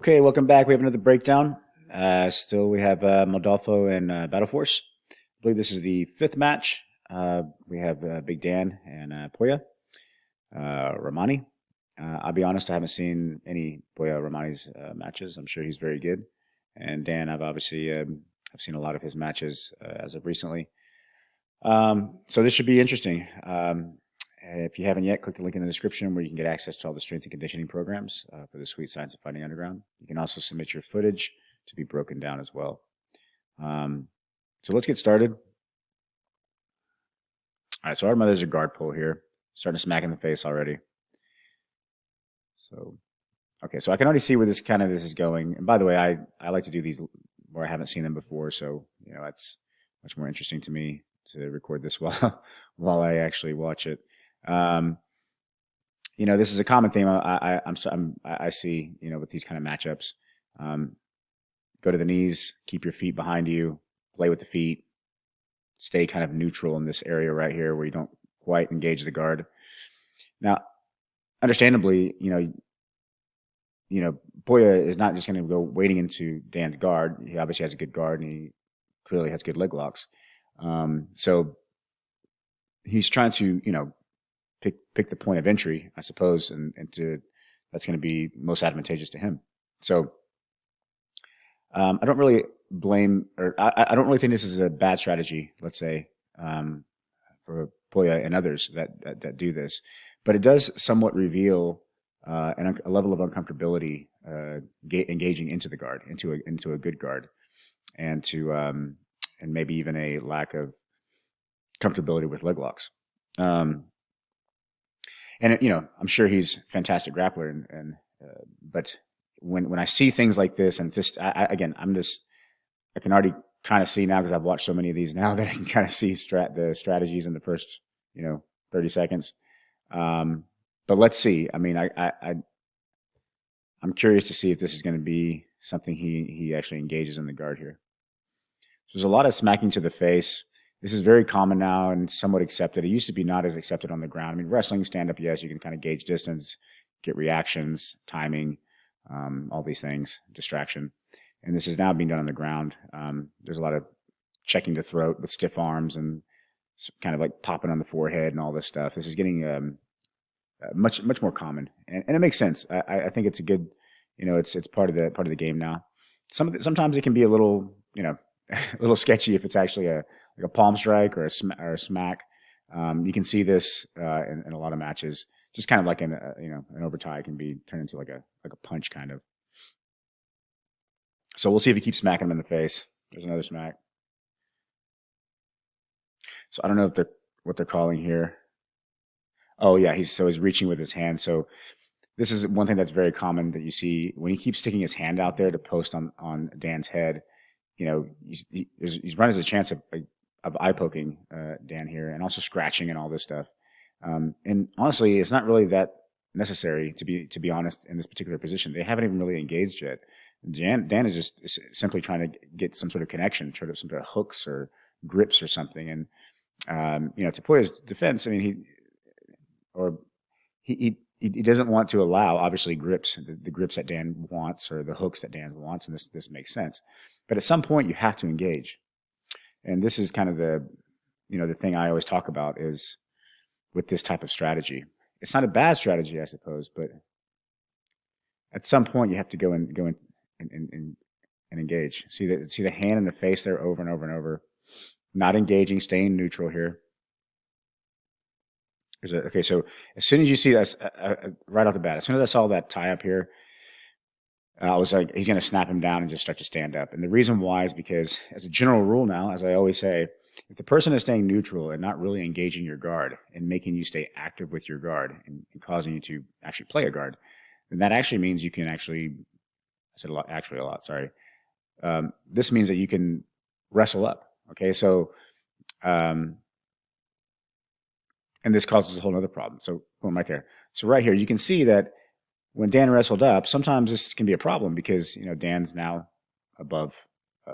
Okay, welcome back. We have another breakdown. Still, we have Moldolfo and Battle Force. I believe this is the fifth match. We have Big Dan and Pouya, Rahmani. I'll be honest, I haven't seen any Pouya Rahmani's matches. I'm sure he's very good. And Dan, I've seen a lot of his matches as of recently. So this should be interesting. If you haven't yet, click the link in the description where you can get access to all the strength and conditioning programs for the Sweet Science of Fighting Underground. You can also submit your footage to be broken down as well. So let's get started. All right, so our mother's a guard pull here. Starting to smack in the face already. So, okay, so I can already see where this is going. And by the way, I like to do these where I haven't seen them before, so that's much more interesting to me to record this while I actually watch it. This is a common theme I see, with these kind of matchups. Go to the knees, keep your feet behind you, play with the feet, stay kind of neutral in this area right here where you don't quite engage the guard. Now, understandably, Pouya is not just going to go wading into Dan's guard. He obviously has a good guard and he clearly has good leg locks. So he's trying to, pick the point of entry, I suppose, and that's going to be most advantageous to him. So I don't really blame, or I don't really think this is a bad strategy, let's say, for Pouya and others that do this. But it does somewhat reveal a level of uncomfortability engaging into the guard, into a good guard, and maybe even a lack of comfortability with leg locks. And I'm sure he's a fantastic grappler, but when I see things like this, and this I can already kind of see now because I've watched so many of these now that I can kind of see the strategies in the first 30 seconds. But let's see. I mean, I'm curious to see if this is going to be something he actually engages in the guard here. So there's a lot of smacking to the face. This is very common now and somewhat accepted. It used to be not as accepted on the ground. I mean, wrestling, stand-up, yes, you can kind of gauge distance, get reactions, timing, all these things, distraction. And this is now being done on the ground. There's a lot of checking the throat with stiff arms and kind of like popping on the forehead and all this stuff. This is getting much more common, and it makes sense. I think it's a good, it's part of the game now. Sometimes it can be a little, a little sketchy if it's actually like a palm strike or a smack. You can see this in a lot of matches. Just kind of like an over tie can be turned into like a punch kind of. So we'll see if he keeps smacking him in the face. There's another smack. So I don't know what they're calling here. Oh yeah, he's reaching with his hand. So this is one thing that's very common that you see when he keeps sticking his hand out there to post on Dan's head. He's running a chance of eye poking Dan here, and also scratching and all this stuff. And honestly, it's not really that necessary to be honest in this particular position. They haven't even really engaged yet. Dan is just simply trying to get some sort of connection, try to some sort of hooks or grips or something. And to Pouya's defense, I mean he doesn't want to allow obviously grips, the grips that Dan wants or the hooks that Dan wants, and this makes sense. But at some point you have to engage. And this is kind of the thing I always talk about is with this type of strategy. It's not a bad strategy, I suppose, but at some point you have to go in and engage. See the hand in the face there over and over and over. Not engaging, staying neutral here. Okay, so as soon as you see that, right off the bat, as soon as I saw that tie up here, I was like, he's going to snap him down and just start to stand up. And the reason why is because, as a general rule now, as I always say, if the person is staying neutral and not really engaging your guard and making you stay active with your guard and causing you to actually play a guard, then that actually means you can actually, I said a lot, sorry. This means that you can wrestle up. Okay, so, and this causes a whole other problem. So, boom, right there. So right here, you can see that when Dan wrestled up, sometimes this can be a problem because Dan's now above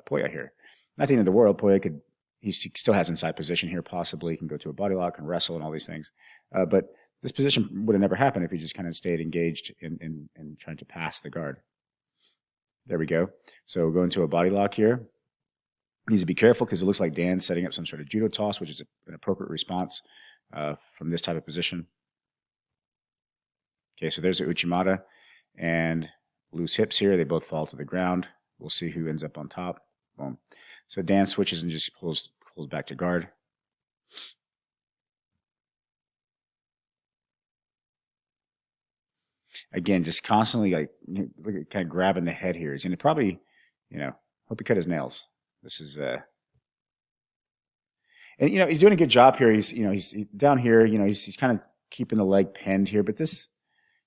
Pouya here. Not the end of the world. Pouya he still has inside position here. Possibly he can go to a body lock and wrestle and all these things. But this position would have never happened if he just kind of stayed engaged in trying to pass the guard. There we go. So we'll go into a body lock here. Needs to be careful because it looks like Dan's setting up some sort of judo toss, which is an appropriate response from this type of position. Okay, so there's the Uchimata and loose hips here. They both fall to the ground. We'll see who ends up on top. Boom. So Dan switches and just pulls back to guard. Again, just constantly like kind of grabbing the head here. He's going to probably, hope he cut his nails. This is and he's doing a good job here. He's down here. He's kind of keeping the leg pinned here, but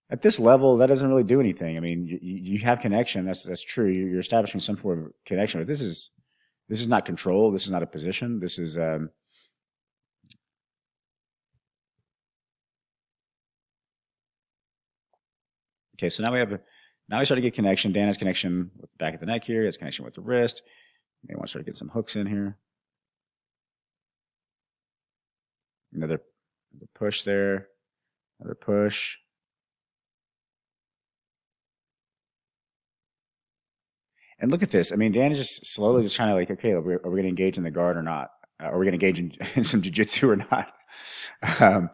at this level, that doesn't really do anything. I mean, you have connection. That's true. You're establishing some form of connection, but this is not control. This is not a position. This is okay. So now we start to get connection. Dan has connection with the back of the neck here. He has connection with the wrist. May want to start to get some hooks in here. Another push there. Another push. And look at this. I mean, Dan is just slowly just trying to like, okay, are we going to engage in the guard or not? Are we going to engage in some jiu-jitsu or not? I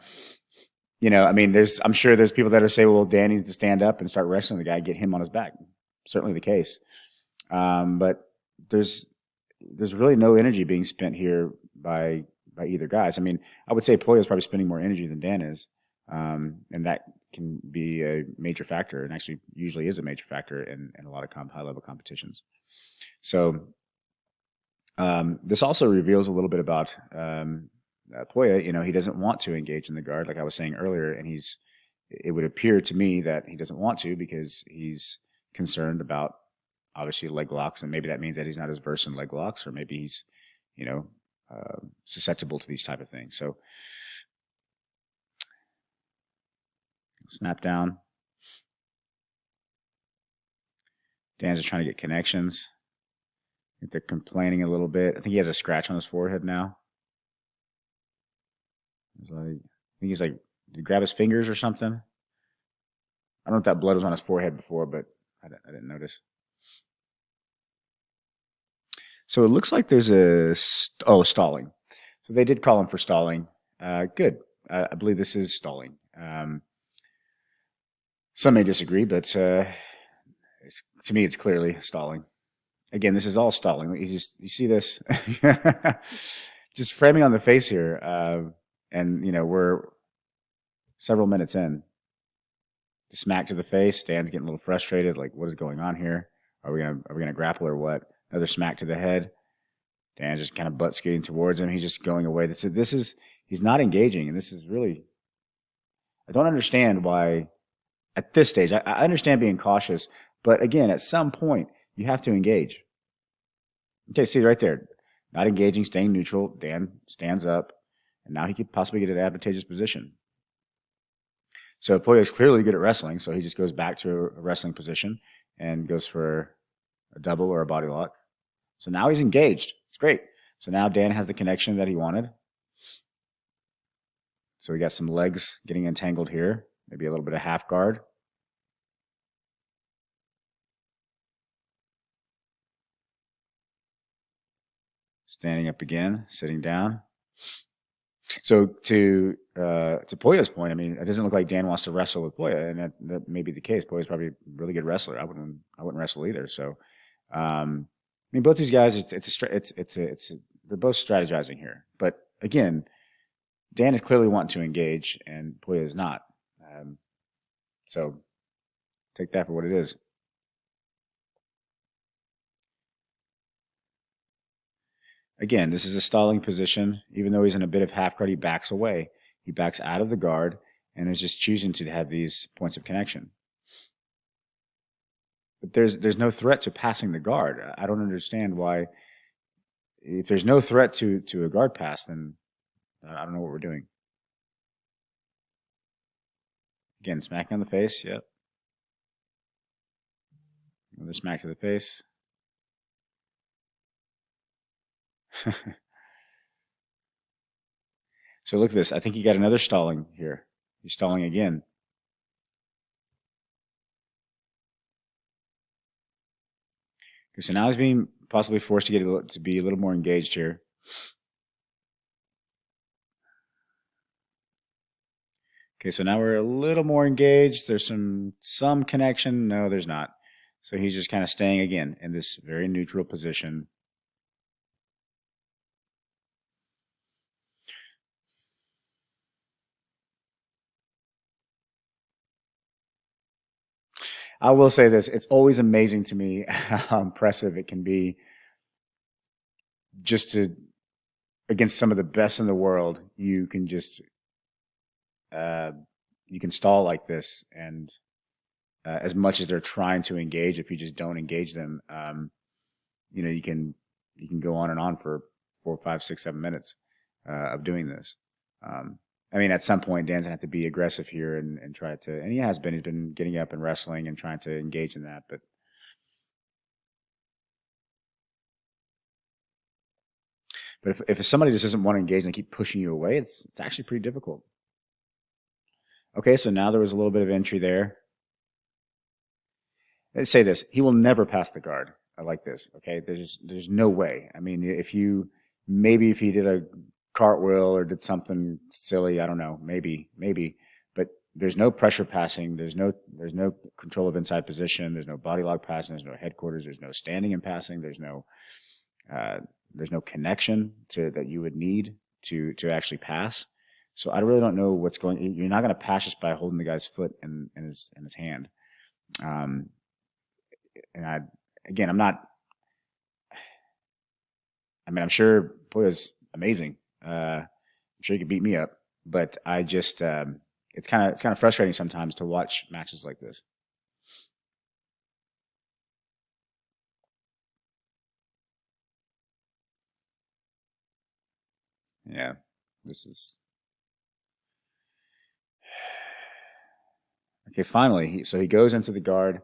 mean, I'm sure there's people that are saying, well, Dan needs to stand up and start wrestling the guy, get him on his back. Certainly the case. But there's really no energy being spent here by either guys. I mean, I would say Pouya is probably spending more energy than Dan is. And that can be a major factor, and actually usually is a major factor in a lot of high-level competitions. So this also reveals a little bit about Pouya. He doesn't want to engage in the guard, like I was saying earlier, and it would appear to me that he doesn't want to because he's concerned about, obviously, leg locks, and maybe that means that he's not as versed in leg locks, or maybe he's, susceptible to these type of things. So snap down. Dan's just trying to get connections. I think they're complaining a little bit. I think he has a scratch on his forehead now. I think he's like, did he grab his fingers or something? I don't know if that blood was on his forehead before, but I didn't notice. So it looks like there's stalling. So they did call him for stalling. Good. I believe this is stalling. Some may disagree, but to me, it's clearly stalling. Again, this is all stalling. You see this, just framing on the face here, and we're several minutes in. The smack to the face. Dan's getting a little frustrated. Like, what is going on here? Are we gonna grapple or what? Another smack to the head. Dan's just kind of butt skating towards him. He's just going away. He's not engaging, and this is really. I don't understand why. At this stage, I understand being cautious, but again, at some point, you have to engage. Okay, see right there. Not engaging, staying neutral. Dan stands up, and now he could possibly get an advantageous position. So Pouya is clearly good at wrestling, so he just goes back to a wrestling position and goes for a double or a body lock. So now he's engaged. It's great. So now Dan has the connection that he wanted. So we got some legs getting entangled here. Maybe a little bit of half guard. Standing up again, sitting down. So to Pouya's point, I mean, it doesn't look like Dan wants to wrestle with Pouya, and that may be the case. Pouya's probably a really good wrestler. I wouldn't wrestle either. So, I mean, both these guys, they're both strategizing here. But again, Dan is clearly wanting to engage, and Pouya is not. So take that for what it is. Again, this is a stalling position. Even though he's in a bit of half guard, he backs away. He backs out of the guard and is just choosing to have these points of connection. But there's no threat to passing the guard. I don't understand why. If there's no threat to a guard pass, then I don't know what we're doing. Again, smacking on the face. Yep. Another smack to the face. So look at this. I think he got another stalling here. He's stalling again. Okay, so now he's being possibly forced to get to be a little more engaged here. Okay, so now we're a little more engaged. There's some connection. No, there's not. So he's just kind of staying again in this very neutral position. I will say this, it's always amazing to me how impressive it can be just to, against some of the best in the world, you can just, uh, you can stall like this. And as much as they're trying to engage, if you just don't engage them, you can go on and on for 4, 5, 6, 7 minutes of doing this. I mean, at some point, Dan's gonna have to be aggressive here and try to, and he has been. He's been getting up and wrestling and trying to engage in that. But if somebody just doesn't want to engage and keep pushing you away, it's actually pretty difficult. Okay, so now there was a little bit of entry there. Let's say this: he will never pass the guard like this. Okay, there's no way. I mean, if he did a cartwheel or did something silly, I don't know, maybe, but there's no pressure passing. There's no control of inside position. There's no body lock passing. There's no headquarters. There's no standing and passing. There's no connection that you would need to actually pass. So I really don't know what's going. You're not going to pass just by holding the guy's foot in his hand. And I'm not. I mean, I'm sure Pouya's amazing. I'm sure he could beat me up, but I just it's kind of frustrating sometimes to watch matches like this. Yeah, this is okay. Finally, so he goes into the guard,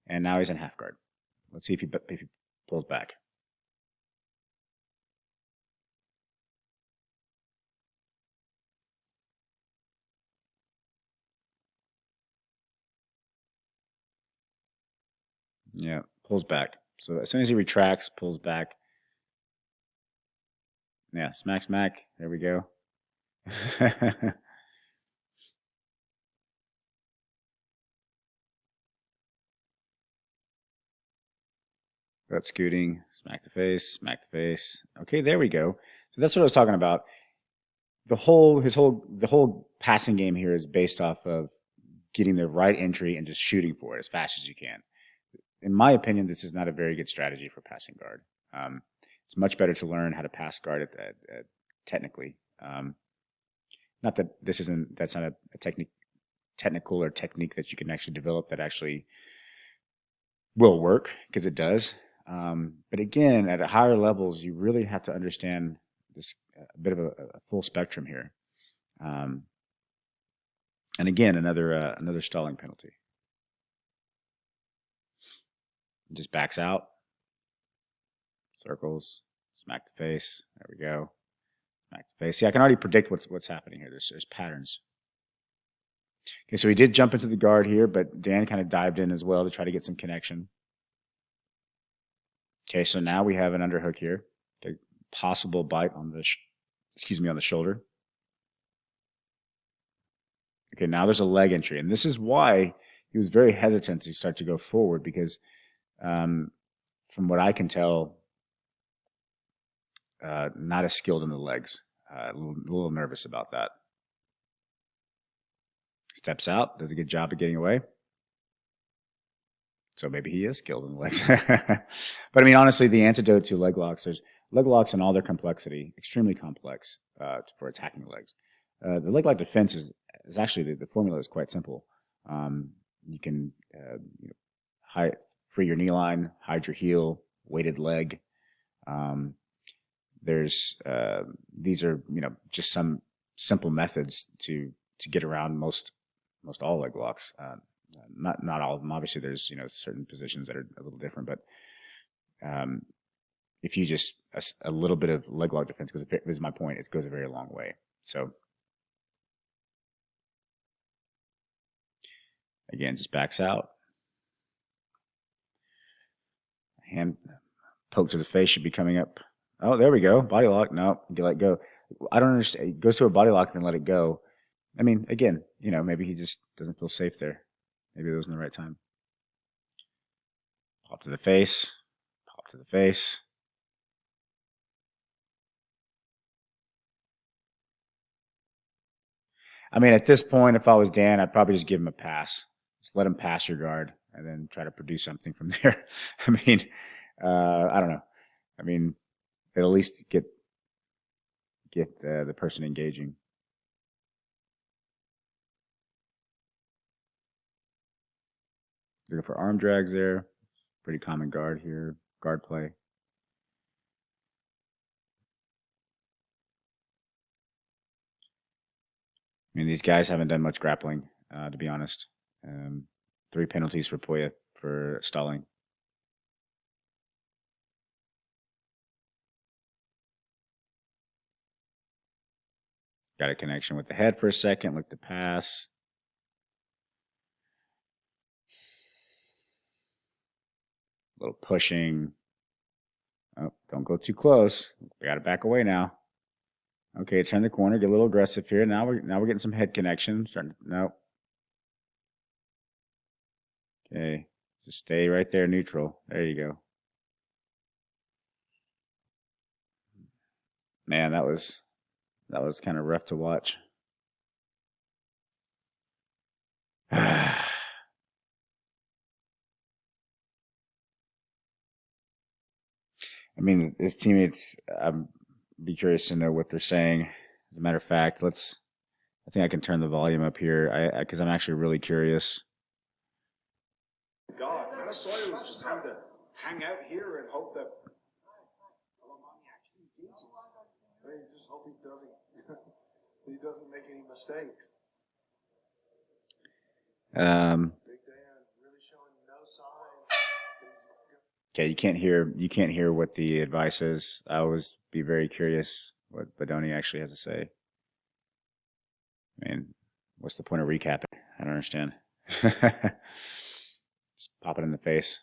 and now he's in half guard. Let's see if he pulls back. Yeah, pulls back. So as soon as he retracts, pulls back. Yeah, smack, smack. There we go. Butt scooting, smack the face, smack the face. Okay, there we go. So that's what I was talking about. The whole passing game here is based off of getting the right entry and just shooting for it as fast as you can. In my opinion, this is not a very good strategy for passing guard. It's much better to learn how to pass guard technically. Not that that's not a technical or technique that you can actually develop that actually will work, because it does. But again, at higher levels, you really have to understand this a bit of a full spectrum here. And again, another stalling penalty. Just backs out, circles, smack the face. There we go. Smack the face. See, I can already predict what's happening here. There's patterns. Okay, so he did jump into the guard here, but Dan kind of dived in as well to try to get some connection. Okay, so now we have an underhook here. A possible bite on the, on the shoulder. Okay, now there's a leg entry, and this is why he was very hesitant to start to go forward, because from what I can tell, not as skilled in the legs. A little nervous about that. Steps out, does a good job of getting away. So maybe he is skilled in the legs. But I mean, honestly, the antidote to leg locks, there's leg locks in all their complexity, extremely complex for attacking legs. The leg lock defense is actually, the formula is quite simple. You can free your knee line, hide your heel, weighted leg. These are just some simple methods to get around most all leg locks. Not all of them. Obviously, there's certain positions that are a little different, but if you just a little bit of leg lock defense, because this is my point, it goes a very long way. So again, just backs out, Hand poke to the face should be coming up. Oh, there we go. Body lock. No, you let go. I don't understand. He goes to a body lock and then let it go. I mean, again, maybe he just doesn't feel safe there. Maybe it wasn't the right time. Pop to the face. Pop to the face. I mean, at this point, if I was Dan, I'd probably just give him a pass. Just let him pass your guard and then try to produce something from there. I mean, I don't know. I mean, at least get the person engaging. Looking for arm drags there. Pretty common guard here. Guard play. I mean, these guys haven't done much grappling, to be honest. 3 penalties for Pouya for stalling. Got a connection with the head for a second. Look to pass. A little pushing. Oh, don't go too close. We got to back away now. Okay, turn the corner. Get a little aggressive here. Now we're getting some head connection. Nope. Okay, just stay right there, neutral. There you go. Man, that was kind of rough to watch. I mean, his teammates, I'd be curious to know what they're saying. As a matter of fact, I think I can turn the volume up here because I'm actually really curious. God, Manasoiu was just having to hang out here and hope that Rahmani actually engages. I just hope he doesn't make any mistakes. Big Dan really showing no signs. Okay, you can't hear what the advice is. I always be very curious what Badoni actually has to say. I mean, what's the point of recapping? I don't understand. Just pop it in the face.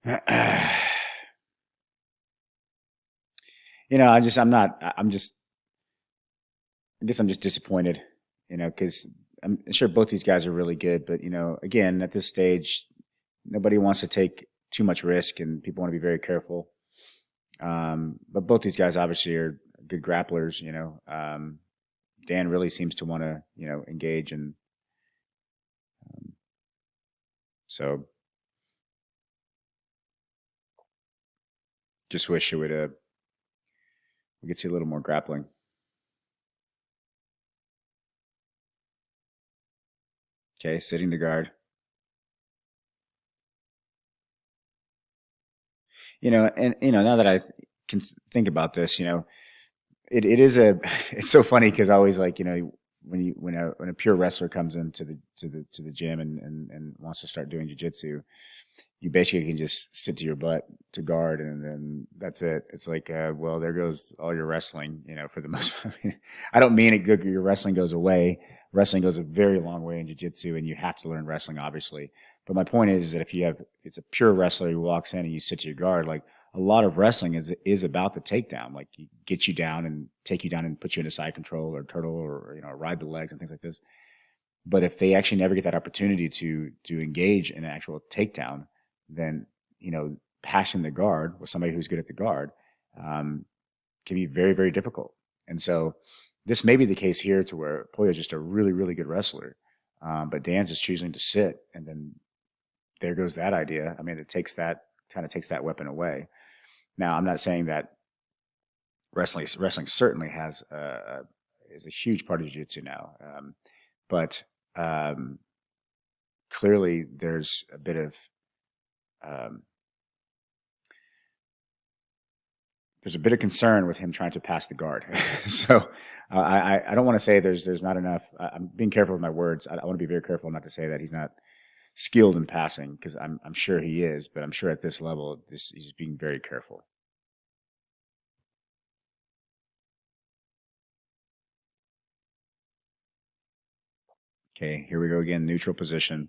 I guess I'm just disappointed, because I'm sure both these guys are really good, but again, at this stage, nobody wants to take too much risk, and people want to be very careful. But both these guys obviously are good grapplers. Dan really seems to want to engage, and so just wish we could see a little more grappling. Okay, sitting the guard. And now that I can think about this, it is it's so funny because I always like, when a pure wrestler comes into the gym and wants to start doing jiu-jitsu, you basically can just sit to your butt to guard, and then that's it. It's like, well, there goes all your wrestling, for the most part. I mean, I don't mean your wrestling goes away. Wrestling goes a very long way in jiu-jitsu, and you have to learn wrestling, obviously. But my point is that if it's a pure wrestler who walks in and you sit to your guard, like a lot of wrestling is about the takedown, like get you down and take you down and put you into side control or turtle or ride the legs and things like this. But if they actually never get that opportunity to engage in an actual takedown, then passing the guard with somebody who's good at the guard can be very, very difficult. And so this may be the case here, to where Pouya is just a really, really good wrestler, but Dan's just choosing to sit, and then there goes that idea. I mean, it takes that weapon away. Now, I'm not saying that wrestling certainly is a huge part of jiu-jitsu now, but clearly there's a bit of concern with him trying to pass the guard. So I don't want to say there's not enough. I'm being careful with my words. I want to be very careful not to say that he's not skilled in passing, because I'm sure he is, but I'm sure at this level, he's being very careful. Okay, here we go again, neutral position.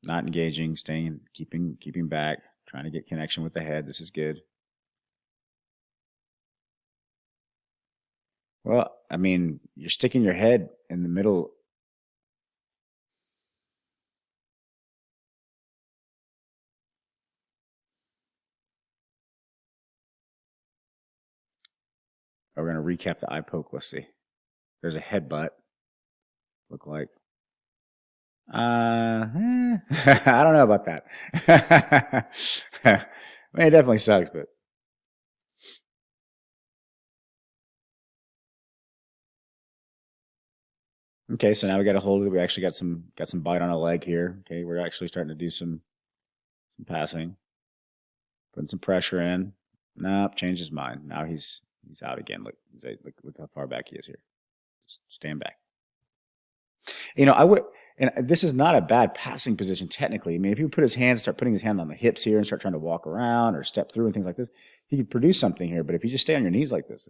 Not engaging, staying, keeping back, trying to get connection with the head. This is good. Well, I mean, you're sticking your head in the middle. Oh, we're going to recap the eye poke. Let's see. There's a headbutt. Look like. I don't know about that. I mean, it definitely sucks, but. Okay, so now we got a hold of it. We actually got some bite on a leg here. Okay, we're actually starting to do some passing, putting some pressure in. Nope, changed his mind. Now he's out again. Look how far back he is here. Just stand back. You know, I would, and this is not a bad passing position technically. I mean, if he would put his hands, start putting his hand on the hips here and start trying to walk around or step through and things like this, he could produce something here. But if you just stay on your knees like this,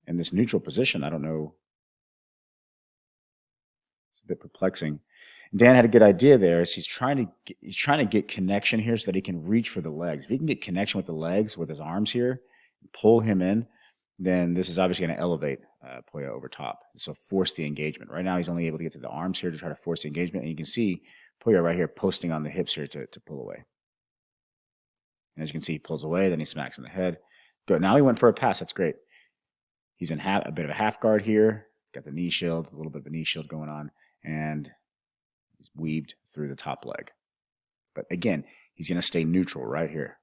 in this neutral position, I don't know. It's a bit perplexing. And Dan had a good idea there. Is he's trying to get connection here so that he can reach for the legs. If he can get connection with the legs with his arms here, pull him in, then this is obviously going to elevate Pouya over top. So force the engagement. Right now, he's only able to get to the arms here to try to force the engagement. And you can see Pouya right here posting on the hips here to pull away. And as you can see, he pulls away, then he smacks in the head. Good. Now he went for a pass. That's great. He's in a bit of a half guard here. Got the knee shield, a little bit of a knee shield going on. And he's weaved through the top leg. But again, he's going to stay neutral right here.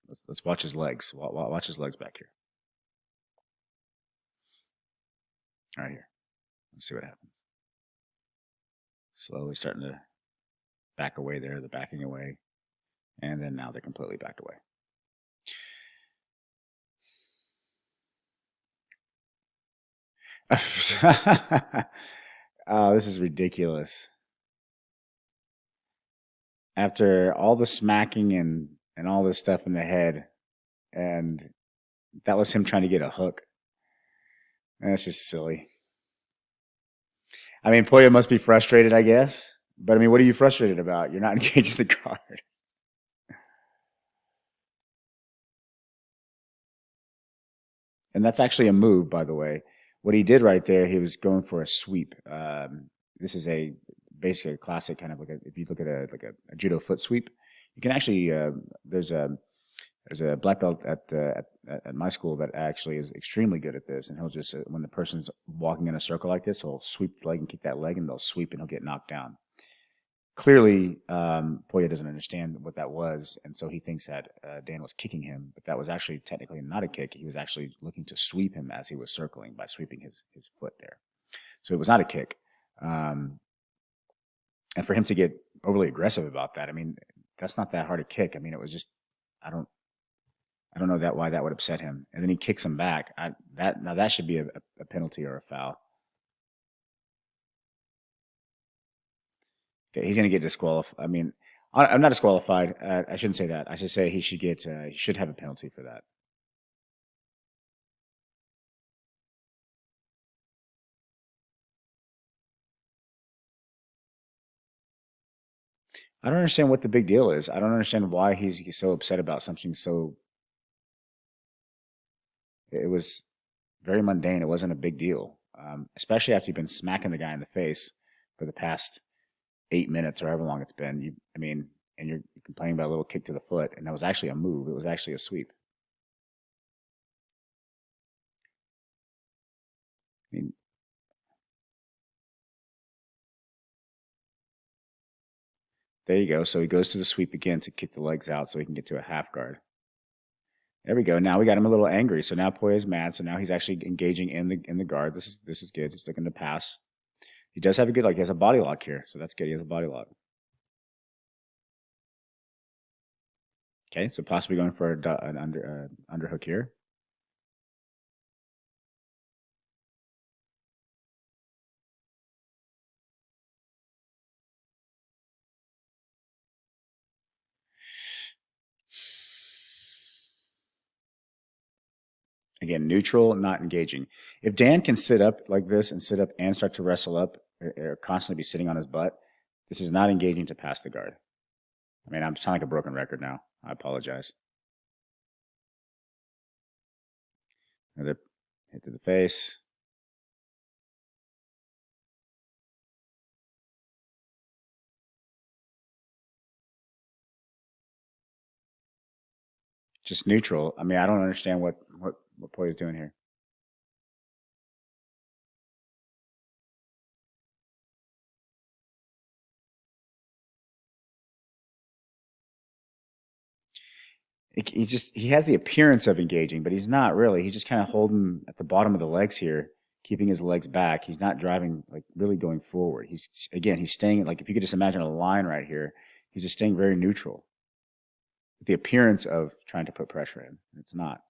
Let's watch his legs. Watch his legs back here. Right here. Let's see what happens. Slowly starting to back away there. They're backing away. And then now they're completely backed away. Oh, this is ridiculous. After all the smacking and all this stuff in the head, and that was him trying to get a hook. That's just silly. I mean, Pouya must be frustrated, I guess. But I mean, what are you frustrated about? You're not engaging the guard. And that's actually a move, by the way. What he did right there, he was going for a sweep. This is basically a classic kind of if you look at a judo foot sweep, you can actually there's a black belt at my school that actually is extremely good at this, and he'll just when the person's walking in a circle like this, he'll sweep the leg and kick that leg, and they'll sweep and he'll get knocked down. Clearly, Pouya doesn't understand what that was, and so he thinks that Dan was kicking him, but that was actually technically not a kick. He was actually looking to sweep him as he was circling by sweeping his foot there. So it was not a kick. And for him to get overly aggressive about that, I mean, that's not that hard a kick. I mean, it was just, I don't know why that would upset him. And then he kicks him back. That should be a penalty or a foul. Okay, he's going to get disqualified. I mean, I'm not disqualified. I shouldn't say that. I should say he should have a penalty for that. I don't understand what the big deal is. I don't understand why he's so upset about something so. It was very mundane. It wasn't a big deal, especially after you've been smacking the guy in the face for the past 8 minutes or however long it's been. And you're complaining about a little kick to the foot, and that was actually a move. It was actually a sweep. I mean, there you go. So he goes to the sweep again to kick the legs out so he can get to a half guard. There we go. Now we got him a little angry. So now Pouya's mad. So now he's actually engaging in the guard. This is good. He's looking to pass. He does have a good he has a body lock here, so that's good. He has a body lock. Okay, so possibly going for an underhook here. Again, neutral, not engaging. If Dan can sit up like this and sit up and start to wrestle up or constantly be sitting on his butt, This is not engaging to pass the guard. I mean, I'm sounding like a broken record now. I apologize. Another hit to the face. Just neutral. I mean, I don't understand what Pouya is doing here. He has the appearance of engaging, but he's not really. He's just kind of holding at the bottom of the legs here, keeping his legs back. He's not driving, like really going forward. He's staying, like if you could just imagine a line right here, he's just staying very neutral. With the appearance of trying to put pressure in. It's not.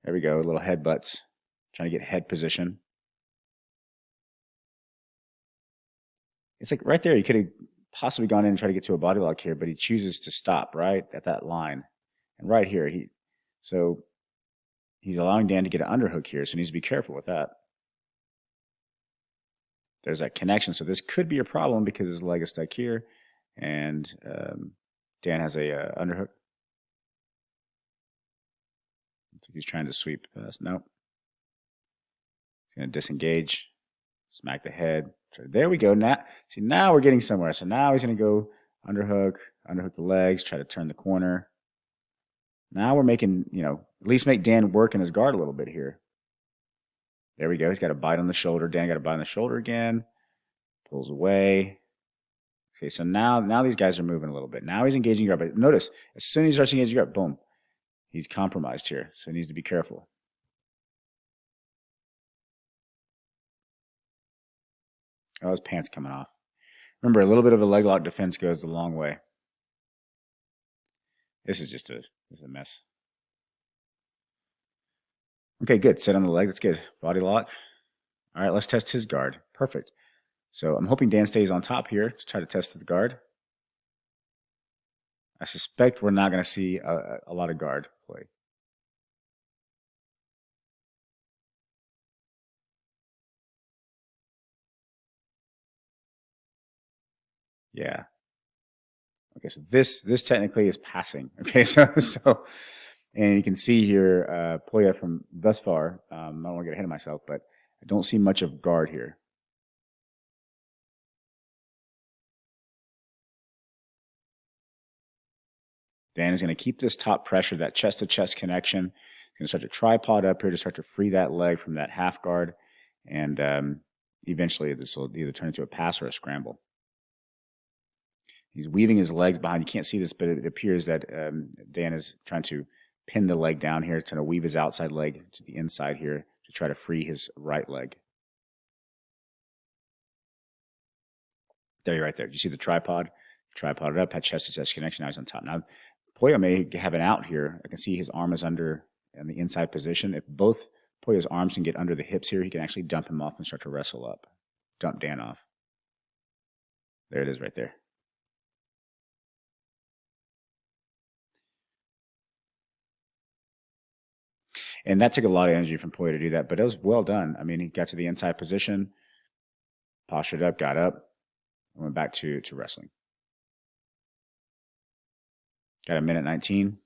There we go, little headbutts. Trying to get head position. It's like right there, he could have possibly gone in and tried to get to a body lock here, but he chooses to stop right at that line. And right here, he's allowing Dan to get an underhook here, so he needs to be careful with that. There's that connection. So this could be a problem because his leg is stuck here, and Dan has a underhook. Looks like he's trying to sweep past. Nope. He's going to disengage, smack the head. There we go. Now we're getting somewhere. So now he's going to go underhook the legs, try to turn the corner. Now we're making, at least make Dan work in his guard a little bit here. There we go. He's got a bite on the shoulder. Dan got a bite on the shoulder again. Pulls away. Okay, so now these guys are moving a little bit. Now he's engaging guard. But notice, as soon as he starts engaging guard, boom. He's compromised here. So he needs to be careful. Oh, his pants coming off. Remember, a little bit of a leg lock defense goes a long way. This is a mess. Okay, good. Sit on the leg. That's good. Body lock. All right, let's test his guard. Perfect. So I'm hoping Dan stays on top here to try to test his guard. I suspect we're not going to see a lot of guard play. Yeah. Okay, so this technically is passing. Okay, so and you can see here Pouya from thus far. I don't want to get ahead of myself, but I don't see much of guard here. Dan is going to keep this top pressure, that chest-to-chest connection. He's going to start to tripod up here to start to free that leg from that half guard, and eventually this will either turn into a pass or a scramble. He's weaving his legs behind. You can't see this, but it appears that Dan is trying to pin the leg down here, trying to weave his outside leg to the inside here to try to free his right leg. There, you're right there. Do you see the tripod? Tripod it up, had chest-to-chest connection. Now he's on top. Now, Pouya may have an out here. I can see his arm is under in the inside position. If both Pouya's arms can get under the hips here, he can actually dump him off and start to wrestle up. Dump Dan off. There it is right there. And that took a lot of energy from Pouya to do that, but it was well done. I mean, he got to the inside position, postured up, got up, and went back to wrestling. Got a minute 19.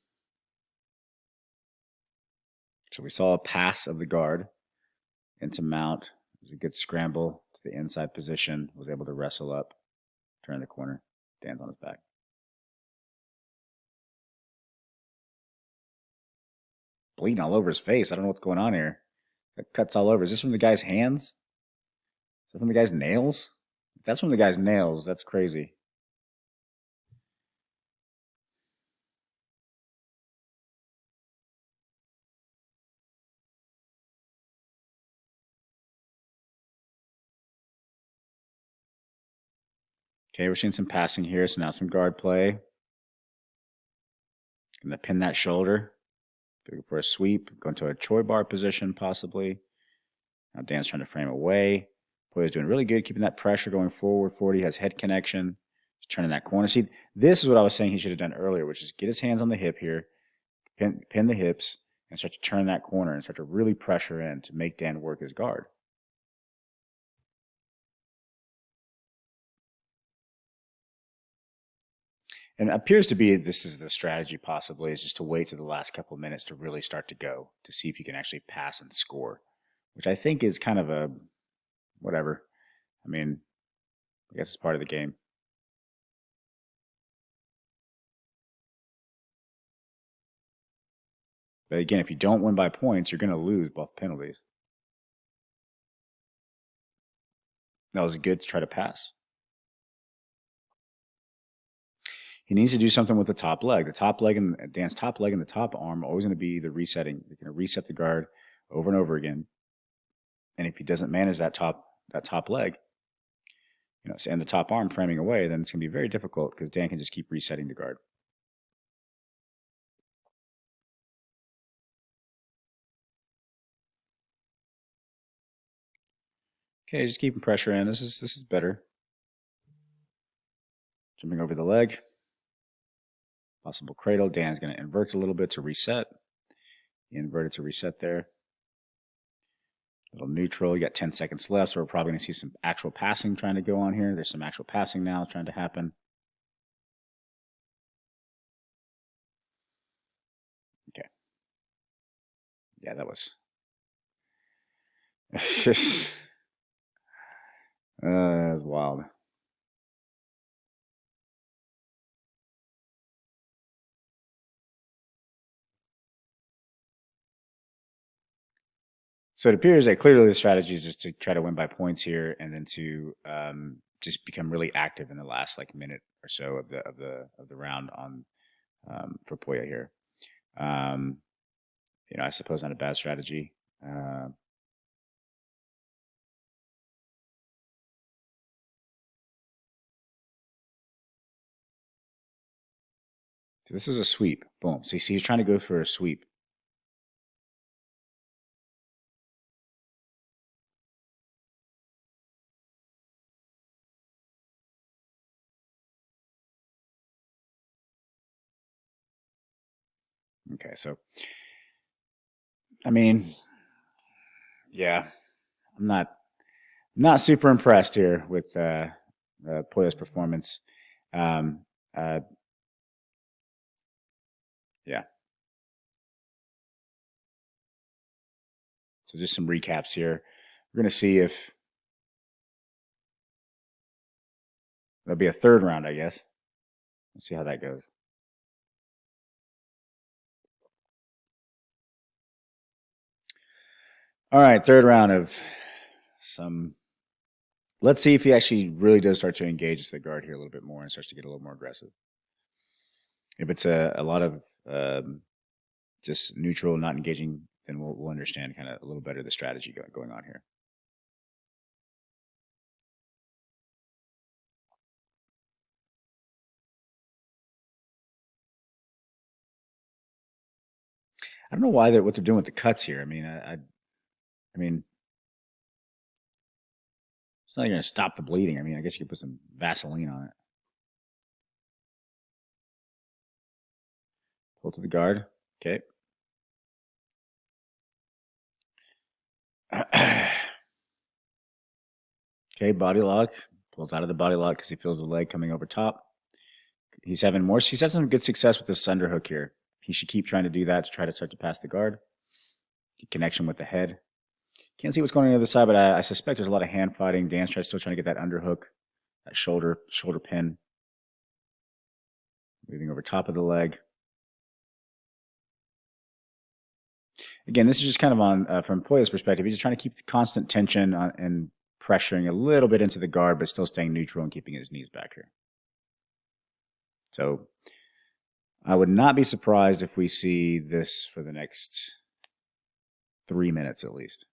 So we saw a pass of the guard into mount. It was a good scramble to the inside position. Was able to wrestle up, turn the corner. Dan's on his back. Bleeding all over his face. I don't know what's going on here. Got cuts all over. Is this from the guy's hands? Is that from the guy's nails? If that's from the guy's nails, that's crazy. Okay, we're seeing some passing here, so now some guard play. Gonna pin that shoulder. Looking for a sweep. Go into a Choi bar position, possibly. Now Dan's trying to frame away. Pouya's doing really good, keeping that pressure going forward. He has head connection. He's turning that corner. See, this is what I was saying he should have done earlier, which is get his hands on the hip here, pin the hips, and start to turn that corner and start to really pressure in to make Dan work his guard. And it appears to be this is the strategy possibly, is just to wait to the last couple of minutes to really start to go, to see if you can actually pass and score, which I think is kind of a whatever. I mean, I guess it's part of the game. But again, if you don't win by points, you're going to lose both penalties. That was good to try to pass. He needs to do something with the top leg. The top leg and Dan's top leg and the top arm are always going to be the resetting. They're going to reset the guard over and over again. And if he doesn't manage that top leg, and the top arm framing away, then it's going to be very difficult because Dan can just keep resetting the guard. Okay, just keeping pressure in. This is better. Jumping over the leg. Possible cradle. Dan's going to invert a little bit to reset. Invert it to reset there. Little neutral. You got 10 seconds left, so we're probably going to see some actual passing trying to go on here. There's some actual passing now trying to happen. Okay. Yeah, that was... that was wild. So it appears that clearly the strategy is just to try to win by points here, and then to just become really active in the last minute or so of the round on for Pouya here. I suppose not a bad strategy. So this is a sweep. Boom. So you see, he's trying to go for a sweep. Okay, so I mean, yeah, I'm not super impressed here with Pouya's performance. Yeah. So just some recaps here. We're going to see if there'll be a third round, I guess. Let's see how that goes. All right, third round of some. Let's see if he actually really does start to engage the guard here a little bit more and starts to get a little more aggressive. If it's a lot of just neutral, not engaging, then we'll understand kind of a little better the strategy going on here. I don't know why what they're doing with the cuts here. I mean, I mean, it's not going to stop the bleeding. I mean, I guess you could put some Vaseline on it. Pull to the guard. Okay. Okay, body lock. Pulls out of the body lock because he feels the leg coming over top. He's had some good success with this underhook here. He should keep trying to do that to try to start to pass the guard. Get connection with the head. Can't see what's going on the other side, but I suspect there's a lot of hand fighting. Dan's still trying to get that underhook, that shoulder pin. Moving over top of the leg. Again, this is just kind of on, from Pouya's perspective, he's just trying to keep the constant tension and pressuring a little bit into the guard, but still staying neutral and keeping his knees back here. So I would not be surprised if we see this for the next 3 minutes at least.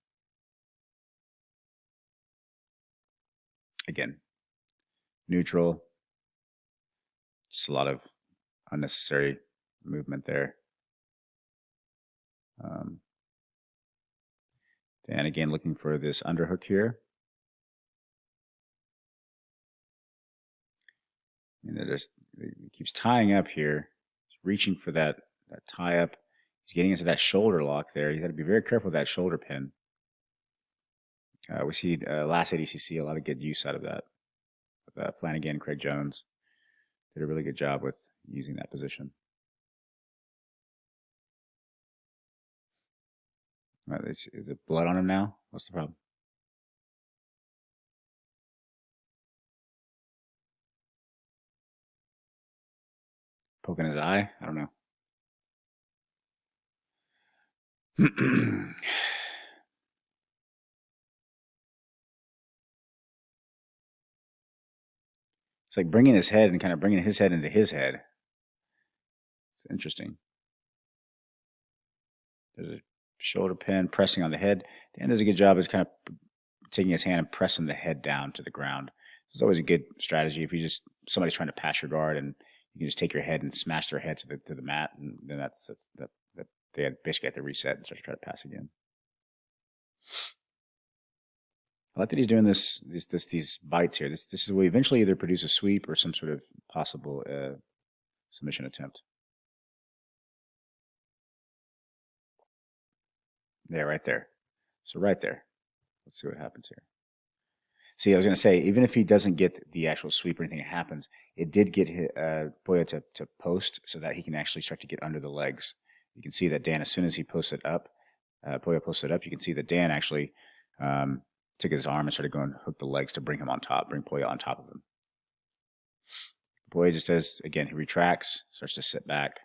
Again, neutral. Just a lot of unnecessary movement there. And again, looking for this underhook here. And it keeps tying up here. He's reaching for that tie up. He's getting into that shoulder lock there. You got to be very careful with that shoulder pin. We see last ADCC a lot of good use out of that. Flanagan, Craig Jones did a really good job with using that position. All right, is it blood on him now? What's the problem? Poking his eye? I don't know. It's like bringing his head and kind of bringing his head into his head. It's interesting. There's a shoulder pin pressing on the head. Dan does a good job of kind of taking his hand and pressing the head down to the ground. It's always a good strategy if you just somebody's trying to pass your guard and you can just take your head and smash their head to the mat, and then that they basically have to reset and start to try to pass again. I like that he's doing these bites here. This will eventually either produce a sweep or some sort of possible submission attempt. Yeah, right there. So right there. Let's see what happens here. See, I was going to say, even if he doesn't get the actual sweep or anything that happens, it did get Pouya to post so that he can actually start to get under the legs. You can see that Dan, as soon as he posted up, Pouya posted up, you can see that Dan actually took his arm and started going to hook the legs to bring him on top, bring Pouya on top of him. Pouya just does, again, he retracts, starts to sit back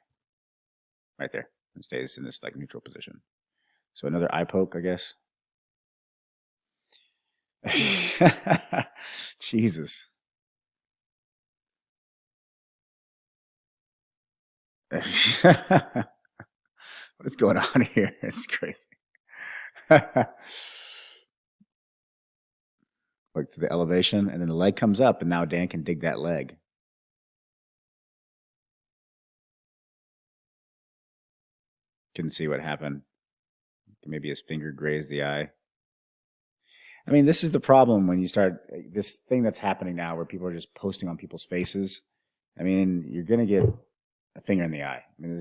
right there and stays in this like neutral position. So another eye poke, I guess. Jesus. What is going on here? It's crazy. Look to the elevation, and then the leg comes up, and now Dan can dig that leg. Couldn't see what happened. Maybe his finger grazed the eye. I mean, this is the problem when you start this thing that's happening now where people are just posting on people's faces. I mean, you're going to get a finger in the eye. I mean,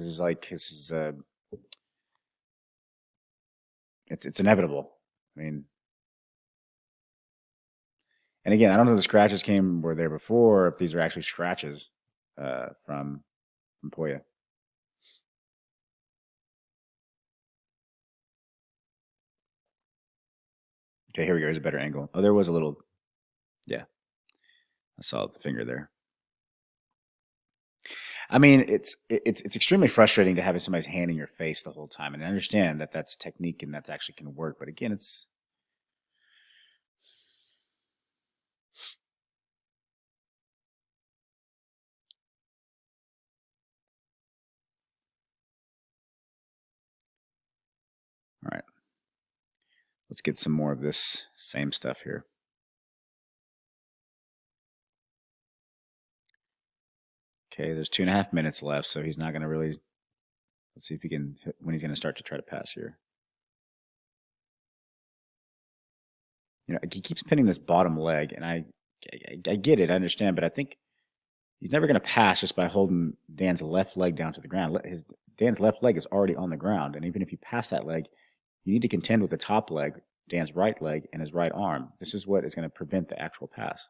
it's inevitable. I mean, and again, I don't know if the scratches were there before, or if these are actually scratches from Pouya. Okay, here we go. Here's a better angle. Oh, there was a little, yeah. I saw the finger there. I mean, it's extremely frustrating to have somebody's hand in your face the whole time, and I understand that that's technique and that's actually can work. But again, it's all right. Let's get some more of this same stuff here. Okay, there's 2.5 minutes left, so he's not going to really. Let's see if he can when he's going to start to try to pass here. You know, he keeps pinning this bottom leg, and I get it, I understand, but I think he's never going to pass just by holding Dan's left leg down to the ground. Dan's left leg is already on the ground, and even if you pass that leg, you need to contend with the top leg, Dan's right leg, and his right arm. This is what is going to prevent the actual pass.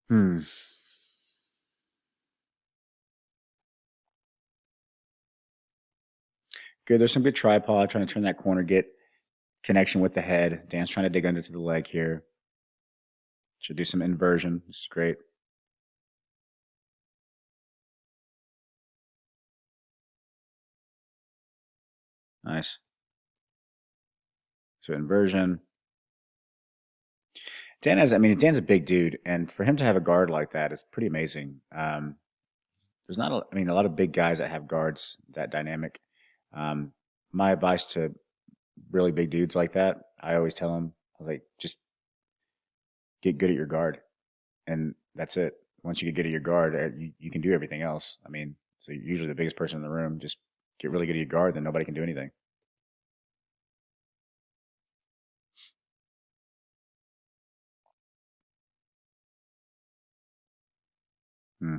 Good. There's some good tripod trying to turn that corner, get connection with the head. Dan's trying to dig under to the leg here. Should do some inversion. This is great. Nice. So inversion. Dan's a big dude, and for him to have a guard like that is pretty amazing. There's not, a lot of big guys that have guards that dynamic. My advice to really big dudes like that, I always tell them, I was like, just get good at your guard, and that's it. Once you get good at your guard, you can do everything else. I mean, so you're usually the biggest person in the room. Just get really good at your guard, then nobody can do anything. Hmm.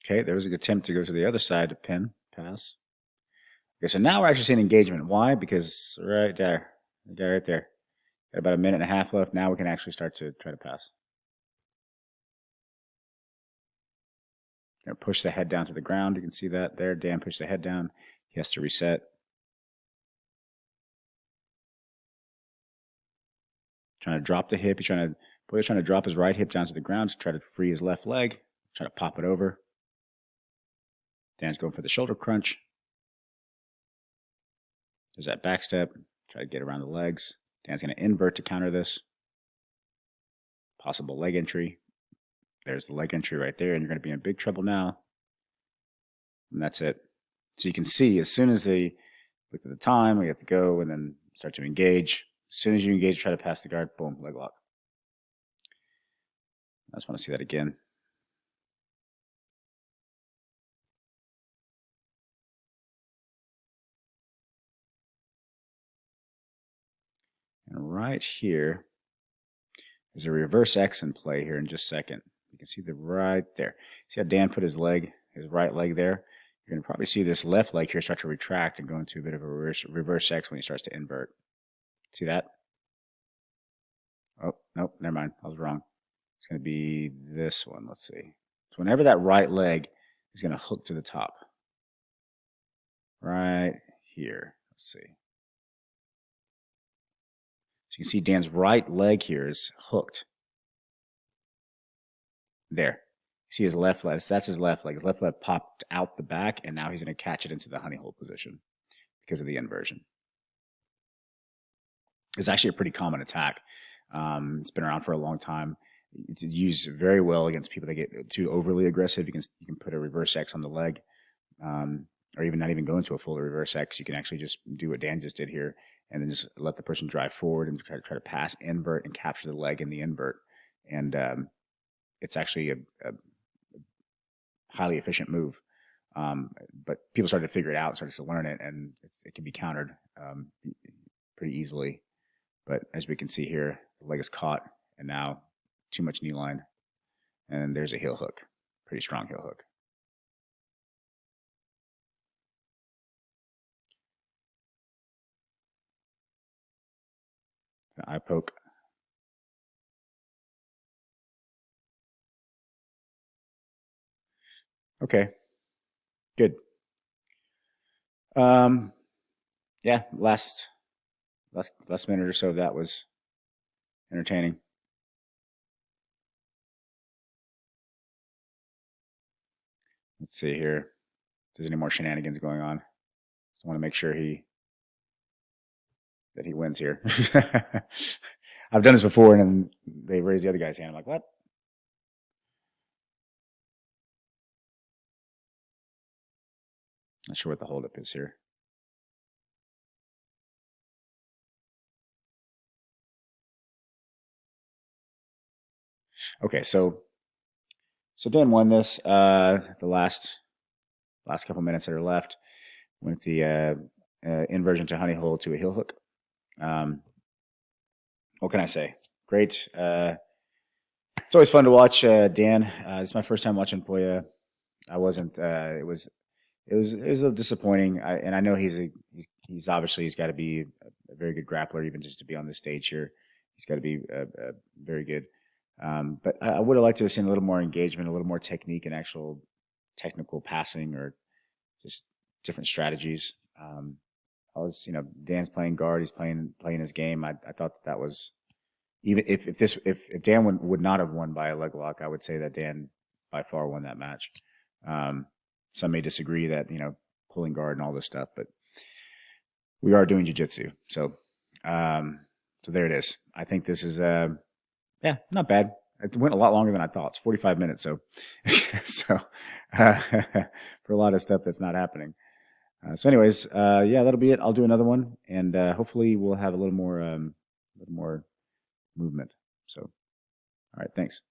Okay, there was a good attempt to go to the other side to pin, pass. Okay, so now we're actually seeing engagement. Why? Because right there, right there. Got about a minute and a half left. Now we can actually start to try to pass. Push the head down to the ground. You can see that there. Dan pushed the head down. He has to reset. Trying to drop the hip. Pouya's trying to drop his right hip down to the ground to try to free his left leg. Try to pop it over. Dan's going for the shoulder crunch. There's that back step. Try to get around the legs. Dan's going to invert to counter this. Possible leg entry. There's the leg entry right there, and you're going to be in big trouble now. And that's it. So you can see as soon as they look at the time, we have to go and then start to engage. As soon as you engage, try to pass the guard, boom, leg lock. I just want to see that again. And right here is a reverse X in play here in just a second. You can see the right there. See how Dan put his leg, his right leg there? You're going to probably see this left leg here start to retract and go into a bit of a reverse X when he starts to invert. See that? Oh, nope, never mind. I was wrong. It's going to be this one. Let's see. So whenever that right leg is going to hook to the top. Right here. Let's see. So you can see Dan's right leg here is hooked. There. You see his left leg. That's his left leg. His left leg popped out the back, and now he's going to catch it into the honey hole position because of the inversion. It's actually a pretty common attack. It's been around for a long time. It's used very well against people that get too overly aggressive. You can put a reverse X on the leg, or even not even go into a full reverse X. You can actually just do what Dan just did here, and then just let the person drive forward and try to pass, invert, and capture the leg in the invert. And it's actually a highly efficient move. But people started to figure it out, started to learn it, and it can be countered pretty easily. But as we can see here, the leg is caught, and now too much knee line. And there's a heel hook, pretty strong heel hook. Eye poke. Okay, good. Yeah, last minute or so, that was entertaining. Let's see here if there's any more shenanigans going on. Just want to make sure that he wins here. I've done this before, and then they raise the other guy's hand. I'm like, what? Not sure what the holdup is here. Okay, so Dan won this. The last couple minutes that are left with the inversion to honey hole to a heel hook. What can I say? Great. It's always fun to watch Dan. It's my first time watching Pouya. I wasn't. It was a little disappointing. And I know he's got to be a very good grappler, even just to be on the stage here. He's got to be very good. But I would have liked to have seen a little more engagement, a little more technique and actual technical passing, or just different strategies. Dan's playing guard. He's playing his game. I thought that was, even if Dan would not have won by a leg lock, I would say that Dan by far won that match. Some may disagree that, pulling guard and all this stuff, but we are doing jiu-jitsu. So there it is. I think this is, not bad. It went a lot longer than I thought. It's 45 minutes. So, for a lot of stuff that's not happening. Anyways, that'll be it. I'll do another one, and hopefully we'll have a little more movement. So, all right, thanks.